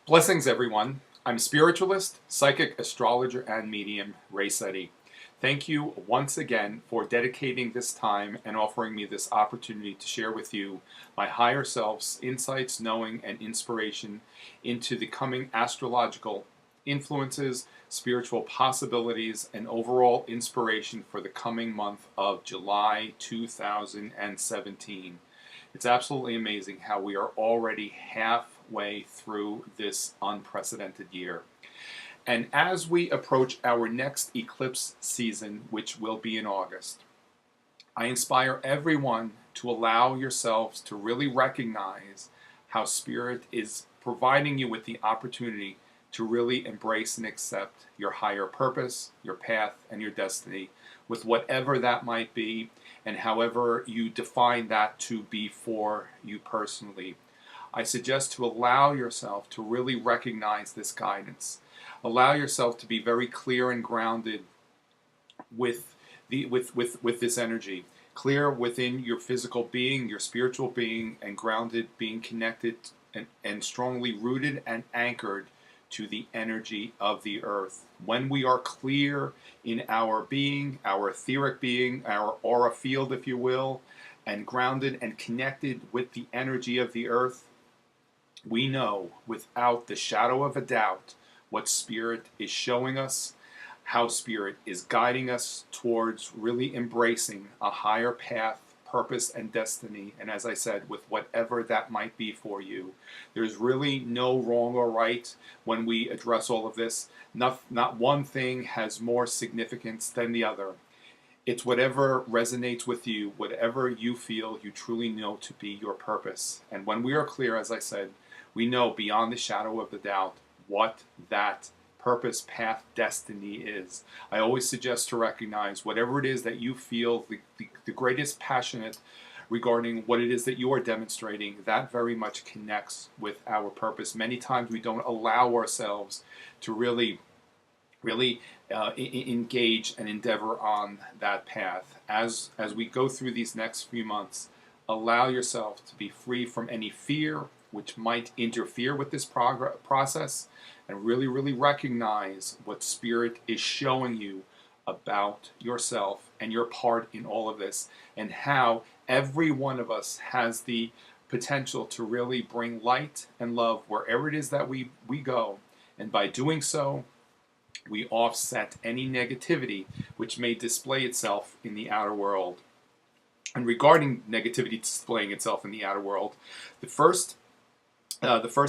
Blessings, everyone. I'm spiritualist, psychic, astrologer, and medium Ray Setter. Thank you once again for dedicating this time and offering me this opportunity to share with you my higher self's insights, knowing, and inspiration into the coming astrological influences, spiritual possibilities, and overall inspiration for the coming month of July 2017. It's absolutely amazing how we are already halfway through this unprecedented year. And as we approach our next eclipse season, which will be in August, I inspire everyone to allow yourselves to really recognize how Spirit is providing you with the opportunity to really embrace and accept your higher purpose, your path, and your destiny, with whatever that might be, and however you define that to be for you personally. I suggest to allow yourself to really recognize this guidance. Allow yourself to be very clear and grounded with this energy. Clear within your physical being, your spiritual being, and grounded, being connected and strongly rooted and anchored to the energy of the earth. When we are clear in our being, our etheric being, our aura field, if you will, and grounded and connected with the energy of the earth, we know without the shadow of a doubt what Spirit is showing us, how Spirit is guiding us towards really embracing a higher path, purpose, and destiny. And as I said, with whatever that might be for you, there's really no wrong or right when we address all of this. Not one thing has more significance than the other. It's whatever resonates with you, whatever you feel you truly know to be your purpose. And when we are clear, as I said, we know beyond the shadow of the doubt what that purpose, path, destiny is. I always suggest to recognize whatever it is that you feel the greatest passionate regarding what it is that you are demonstrating, that very much connects with our purpose. Many times we don't allow ourselves to really engage and endeavor on that path. As we go through these next few months, allow yourself to be free from any fear which might interfere with this process, and really recognize what Spirit is showing you about yourself and your part in all of this, and how every one of us has the potential to really bring light and love wherever it is that we go. And by doing so, we offset any negativity which may display itself in the outer world. And regarding negativity displaying itself in the outer world, the first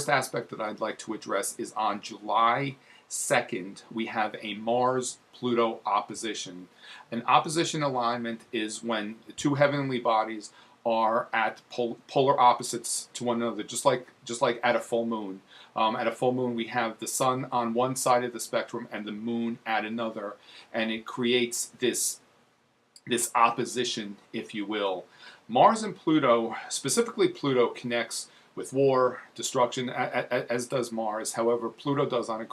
aspect that I'd like to address is on July 2nd, we have a Mars-Pluto opposition. An opposition alignment is when the two heavenly bodies are at polar opposites to one another, just like at a full moon. At a full moon, we have the sun on one side of the spectrum and the moon at another, and it creates this opposition, if you will. Mars and Pluto, specifically Pluto, connects with war, destruction, as does Mars. However, Pluto does on a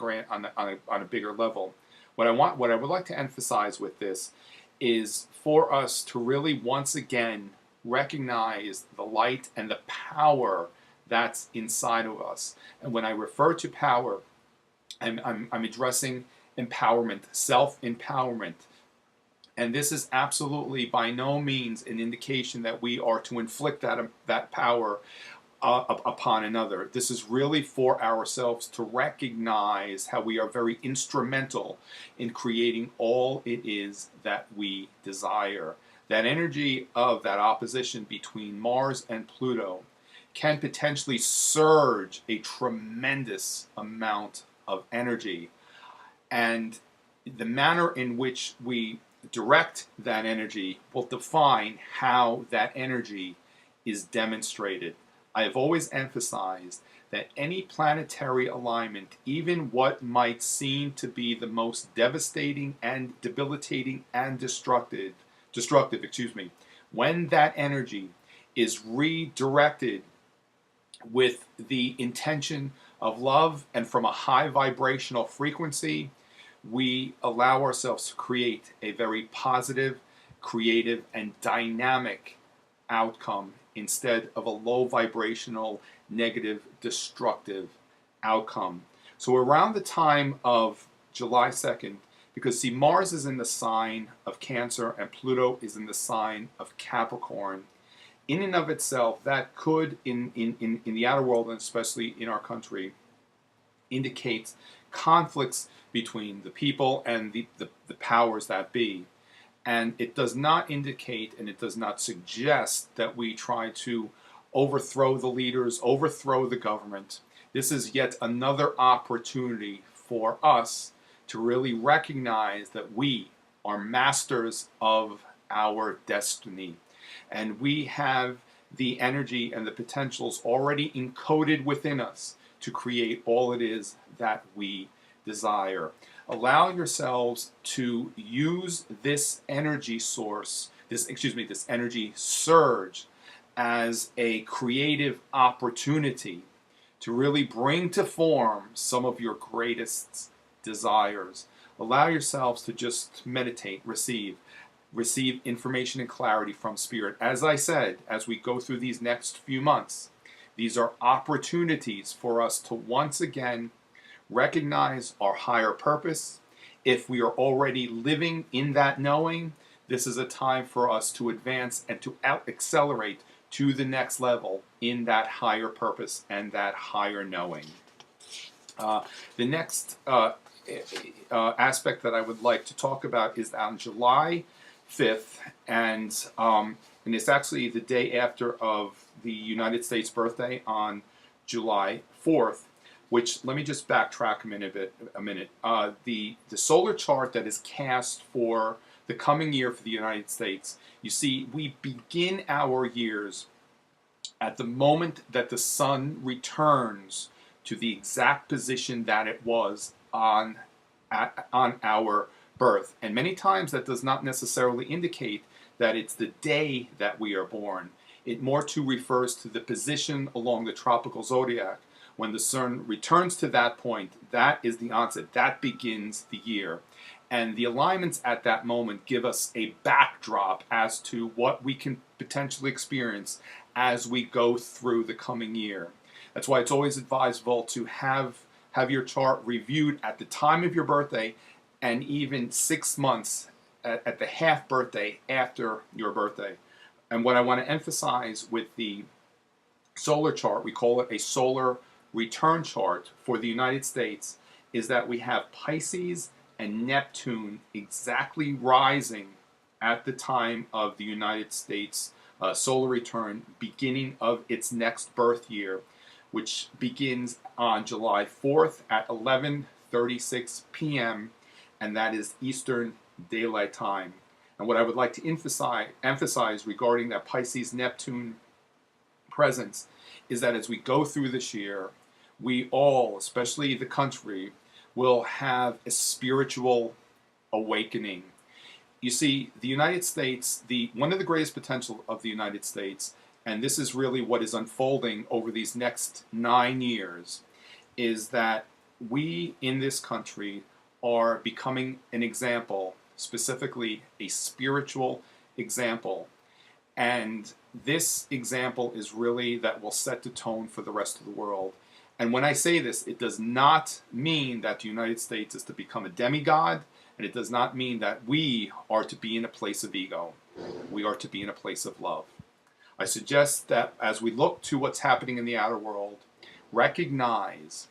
bigger level. What I would like to emphasize with this is for us to really once again recognize the light and the power that's inside of us. And when I refer to power, I'm addressing empowerment, self-empowerment. And this is absolutely by no means an indication that we are to inflict that power upon another. This is really for ourselves to recognize how we are very instrumental in creating all it is that we desire. That energy of that opposition between Mars and Pluto can potentially surge a tremendous amount of energy. And the manner in which we direct that energy will define how that energy is demonstrated. I have always emphasized that any planetary alignment, even what might seem to be the most devastating and debilitating and destructive, when that energy is redirected with the intention of love and from a high vibrational frequency, we allow ourselves to create a very positive, creative, and dynamic outcome instead of a low vibrational, negative, destructive outcome. So around the time of July 2nd, because see, Mars is in the sign of Cancer and Pluto is in the sign of Capricorn, in and of itself, that could, in the outer world, and especially in our country, indicate conflicts between the people and the powers that be. And it does not indicate and it does not suggest that we try to overthrow the leaders, overthrow the government. This is yet another opportunity for us to really recognize that we are masters of our destiny. And we have the energy and the potentials already encoded within us to create all it is that we desire. Allow yourselves to use this energy source, this energy surge as a creative opportunity to really bring to form some of your greatest desires. Allow yourselves to just meditate, receive information and clarity from Spirit. As I said, as we go through these next few months, these are opportunities for us to once again recognize our higher purpose. If we are already living in that knowing, this is a time for us to advance and to accelerate to the next level in that higher purpose and that higher knowing. The next aspect that I would like to talk about is on July 5th, and it's actually the day after of the United States birthday on July 4th, which, let me just backtrack a minute. The solar chart that is cast for the coming year for the United States, you see, we begin our years at the moment that the sun returns to the exact position that it was on our birth. And many times that does not necessarily indicate that it's the day that we are born. It more too refers to the position along the tropical zodiac. When the sun returns to that point, that is the onset. That begins the year. And the alignments at that moment give us a backdrop as to what we can potentially experience as we go through the coming year. That's why it's always advisable to have your chart reviewed at the time of your birthday and even 6 months at the half birthday after your birthday. And what I want to emphasize with the solar chart, we call it a solar return chart for the United States, is that we have Pisces and Neptune exactly rising at the time of the United States solar return, beginning of its next birth year, which begins on July 4th at 11:36 p.m., and that is Eastern Daylight Time. And what I would like to emphasize regarding that Pisces-Neptune presence is that as we go through this year, we all, especially the country, will have a spiritual awakening. You see, the United States, one of the greatest potential of the United States, and this is really what is unfolding over these next 9 years, is that we in this country are becoming an example, specifically a spiritual example. And this example is really that will set the tone for the rest of the world. And when I say this, it does not mean that the United States is to become a demigod, and it does not mean that we are to be in a place of ego. We are to be in a place of love. I suggest that as we look to what's happening in the outer world, recognize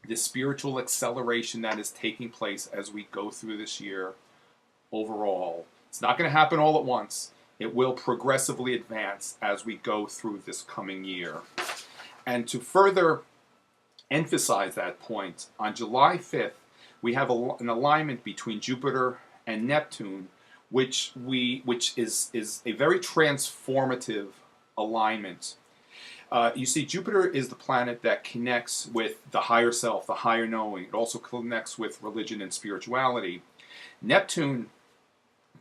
the spiritual acceleration that is taking place as we go through this year overall. It's not going to happen all at once. It will progressively advance as we go through this coming year. And to further emphasize that point, on July 5th, we have an alignment between Jupiter and Neptune, which is a very transformative alignment. You see, Jupiter is the planet that connects with the higher self, the higher knowing. It also connects with religion and spirituality. Neptune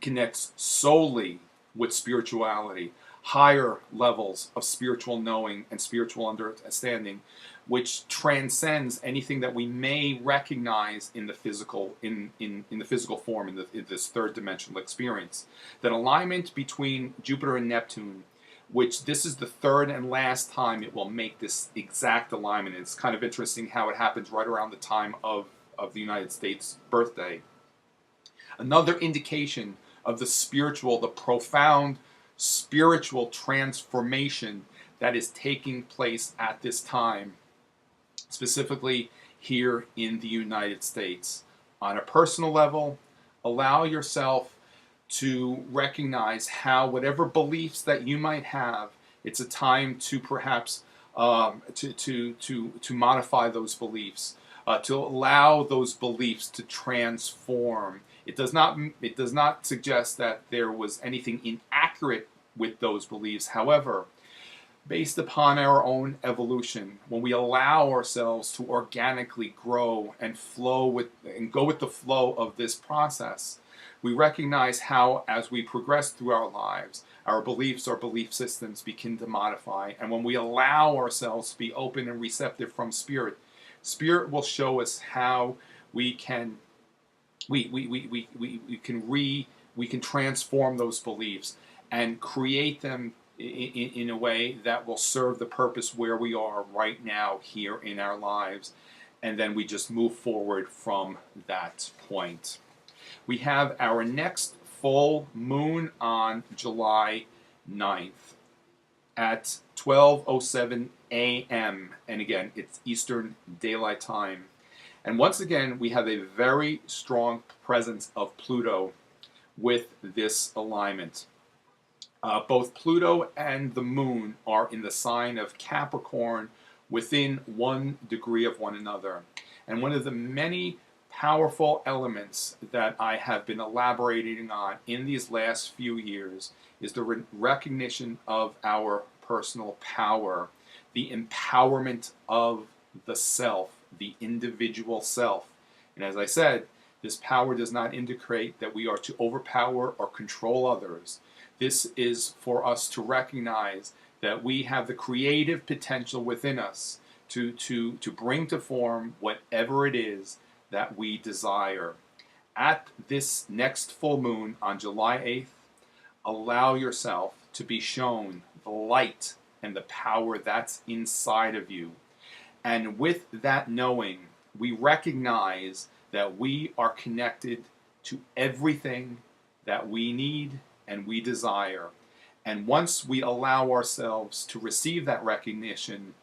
connects solely with spirituality, higher levels of spiritual knowing and spiritual understanding, which transcends anything that we may recognize in the physical, in the physical form, in this third dimensional experience. That alignment between Jupiter and Neptune which this is the third and last time it will make this exact alignment. It's kind of interesting how it happens right around the time of the United States birthday. Another indication of the profound spiritual transformation that is taking place at this time, specifically here in the United States. On a personal level, allow yourself to recognize how whatever beliefs that you might have, it's a time to perhaps to modify those beliefs, to allow those beliefs to transform. It does not suggest that there was anything inaccurate with those beliefs. However, based upon our own evolution, when we allow ourselves to organically grow and go with the flow of this process, we recognize how, as we progress through our lives, our beliefs or belief systems begin to modify. And when we allow ourselves to be open and receptive from Spirit, Spirit will show us how we can transform those beliefs and create them in a way that will serve the purpose where we are right now here in our lives. And then we just move forward from that point. We have our next full moon on July 9th at 12:07 a.m. And again, it's Eastern Daylight Time. And once again, we have a very strong presence of Pluto with this alignment. Both Pluto and the moon are in the sign of Capricorn within 1 degree of one another. And one of the many powerful elements that I have been elaborating on in these last few years is the recognition of our personal power, the empowerment of the self, the individual self. And as I said, this power does not indicate that we are to overpower or control others. This is for us to recognize that we have the creative potential within us to bring to form whatever it is that we desire. At this next full moon on July 8th, allow yourself to be shown the light and the power that's inside of you. And with that knowing, we recognize that we are connected to everything that we need and we desire. And once we allow ourselves to receive that recognition,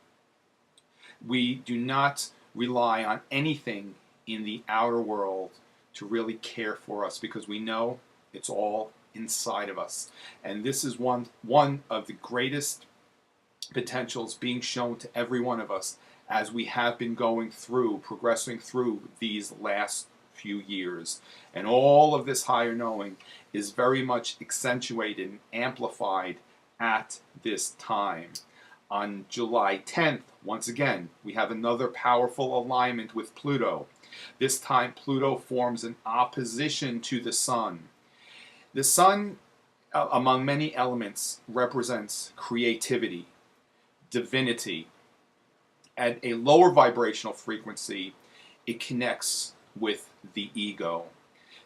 we do not rely on anything in the outer world to really care for us, because we know it's all inside of us. And this is one of the greatest potentials being shown to every one of us as we have been progressing through these last few years. And all of this higher knowing is very much accentuated and amplified at this time. On July 10th, once again, we have another powerful alignment with Pluto. This time, Pluto forms an opposition to the Sun. The Sun, among many elements, represents creativity, divinity. At a lower vibrational frequency, it connects with the ego.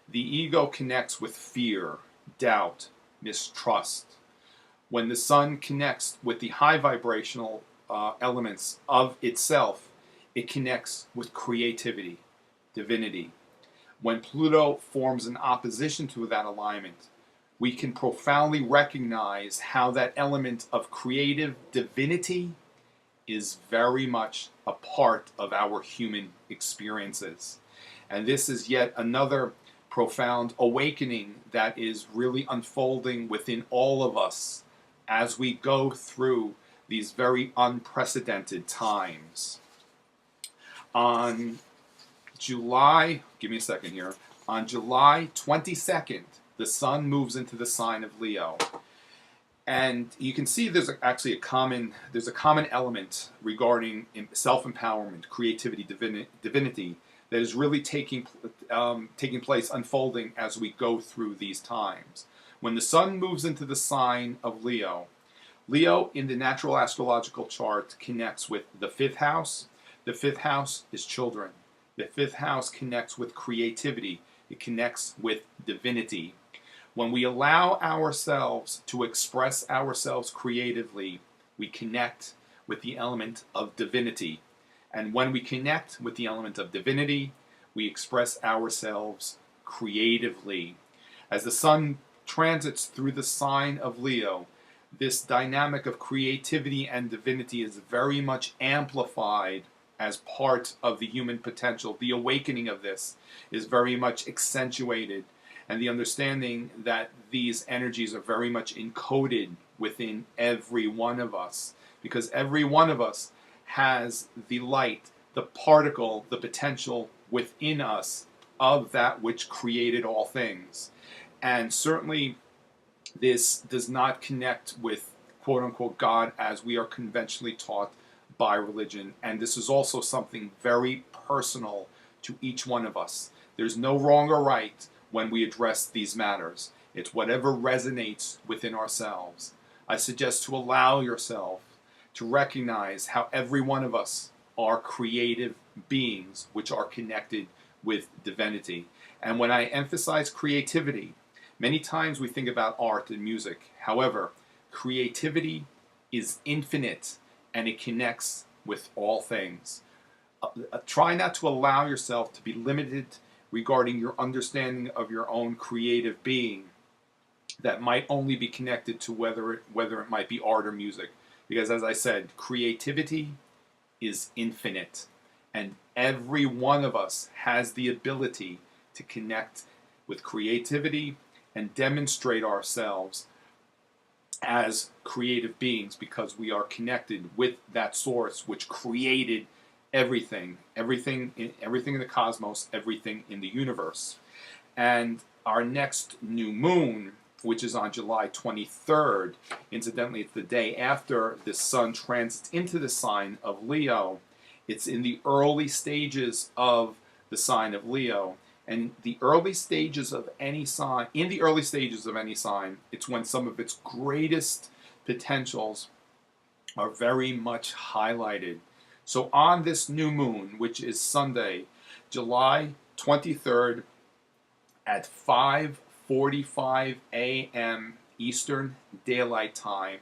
The ego connects with fear, doubt, mistrust. When the Sun connects with the high vibrational elements of itself, it connects with creativity, divinity. When Pluto forms an opposition to that alignment, we can profoundly recognize how that element of creative divinity is very much a part of our human experiences. And this is yet another profound awakening that is really unfolding within all of us as we go through these very unprecedented times. On July 22nd, the Sun moves into the sign of Leo. And you can see there's a common element regarding self-empowerment, creativity, divinity that is really taking place, unfolding as we go through these times. When the Sun moves into the sign of Leo, Leo in the natural astrological chart connects with the 5th house. The 5th house is children. The 5th house connects with creativity. It connects with divinity. When we allow ourselves to express ourselves creatively, we connect with the element of divinity. And when we connect with the element of divinity, we express ourselves creatively. As the sun transits through the sign of Leo, this dynamic of creativity and divinity is very much amplified as part of the human potential. The awakening of this is very much accentuated, and the understanding that these energies are very much encoded within every one of us, because every one of us has the light, the particle, the potential within us of that which created all things. And certainly this does not connect with quote-unquote God as we are conventionally taught by religion. And this is also something very personal to each one of us. There's no wrong or right when we address these matters. It's whatever resonates within ourselves. I suggest to allow yourself to recognize how every one of us are creative beings which are connected with divinity. And when I emphasize creativity, many times we think about art and music. However, creativity is infinite and it connects with all things. Try not to allow yourself to be limited regarding your understanding of your own creative being that might only be connected to whether it might be art or music. Because as I said, creativity is infinite. And every one of us has the ability to connect with creativity and demonstrate ourselves as creative beings because we are connected with that source which created everything in the cosmos, everything in the universe. And our next new moon, which is on July 23rd, incidentally, it's the day after the sun transits into the sign of Leo. It's in the early stages of the sign of Leo. And the early stages of any sign, it's when some of its greatest potentials are very much highlighted. So on this new moon, which is Sunday, July 23rd at 5:45 a.m. Eastern Daylight Time,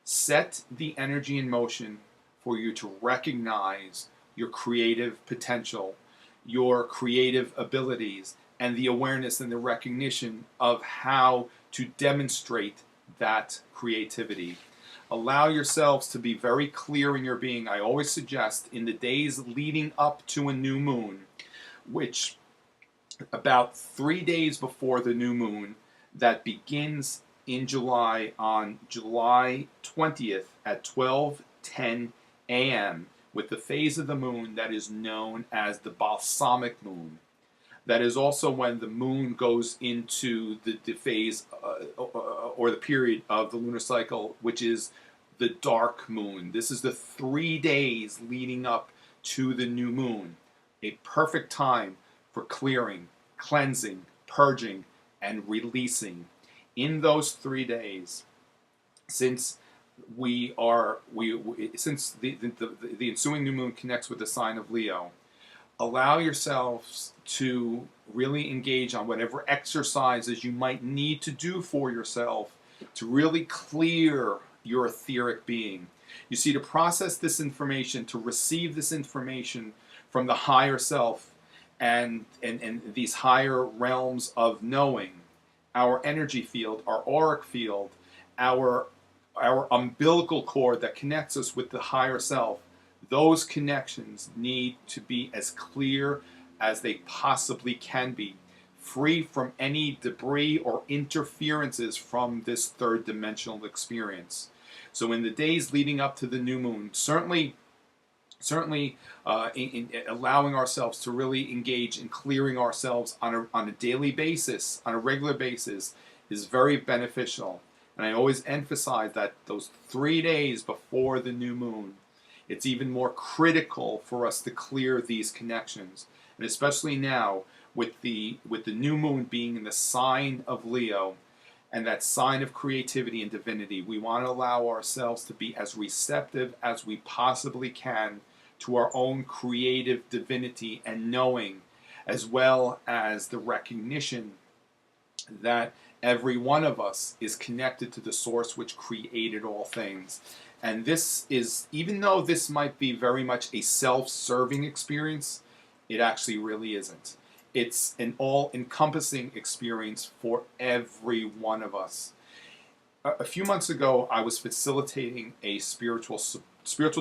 set the energy in motion for you to recognize your creative potential, your creative abilities, and the awareness and the recognition of how to demonstrate that creativity. Allow yourselves to be very clear in your being. I always suggest in the days leading up to a new moon, which about 3 days before the new moon that begins in July on July 20th at 12:10 a.m. with the phase of the moon that is known as the balsamic moon. That is also when the moon goes into the phase or the period of the lunar cycle, which is the dark moon. This is the 3 days leading up to the new moon. A perfect time for clearing, cleansing, purging, and releasing. In those 3 days, since since the ensuing new moon connects with the sign of Leo, allow yourselves to really engage on whatever exercises you might need to do for yourself to really clear your etheric being. You see, to process this information, to receive this information from the higher self and these higher realms of knowing, our energy field, our auric field, our umbilical cord that connects us with the higher self, those connections need to be as clear as they possibly can be, free from any debris or interferences from this third dimensional experience. So in the days leading up to the new moon, certainly in allowing ourselves to really engage in clearing ourselves on a daily basis, on a regular basis, is very beneficial. And I always emphasize that those 3 days before the new moon, it's even more critical for us to clear these connections. And especially now, with the new moon being in the sign of Leo, and that sign of creativity and divinity, we want to allow ourselves to be as receptive as we possibly can to our own creative divinity and knowing, as well as the recognition that every one of us is connected to the source which created all things. And this is, even though this might be very much a self-serving experience, it actually really isn't. It's an all-encompassing experience for every one of us. A few months ago, I was facilitating a spiritual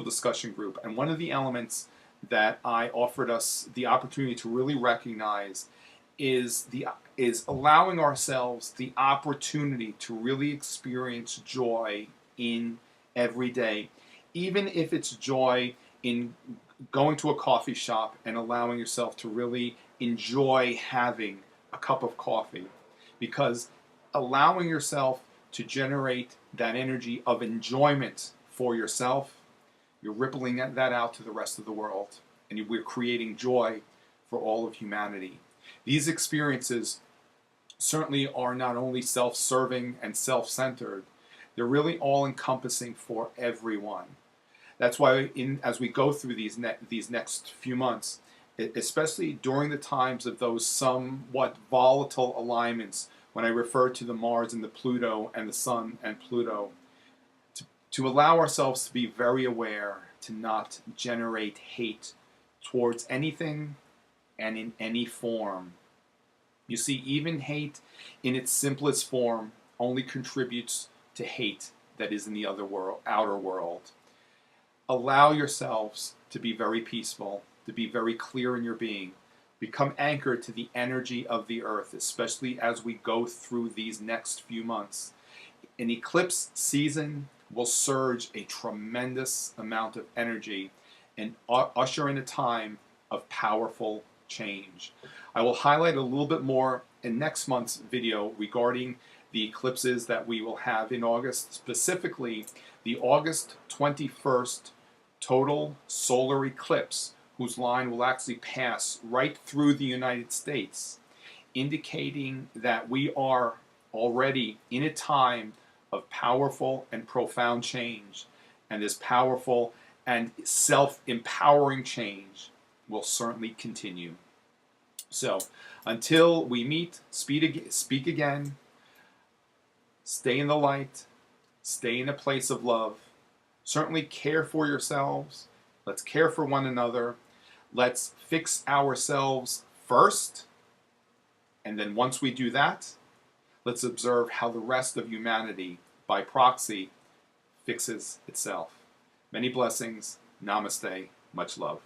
discussion group, and one of the elements that I offered us the opportunity to really recognize is allowing ourselves the opportunity to really experience joy in every day, even if it's joy in going to a coffee shop and allowing yourself to really enjoy having a cup of coffee, because allowing yourself to generate that energy of enjoyment for yourself, you're rippling that out to the rest of the world, and we're creating joy for all of humanity. These experiences certainly are not only self-serving and self-centered, they're really all-encompassing for everyone. That's why as we go through these next few months, especially during the times of those somewhat volatile alignments, when I refer to the Mars and the Pluto and the Sun and Pluto, to allow ourselves to be very aware to not generate hate towards anything and in any form. You see, even hate in its simplest form only contributes to hate that is in the outer world. Allow yourselves to be very peaceful, to be very clear in your being. Become anchored to the energy of the earth, especially as we go through these next few months. An eclipse season will surge a tremendous amount of energy and usher in a time of powerful change. I will highlight a little bit more in next month's video regarding the eclipses that we will have in August, specifically the August 21st total solar eclipse, whose line will actually pass right through the United States, indicating that we are already in a time of powerful and profound change, and this powerful and self-empowering change will certainly continue. So, until we meet, speak again, stay in the light, stay in a place of love, certainly care for yourselves, let's care for one another, let's fix ourselves first, and then once we do that, let's observe how the rest of humanity, by proxy, fixes itself. Many blessings. Namaste. Much love.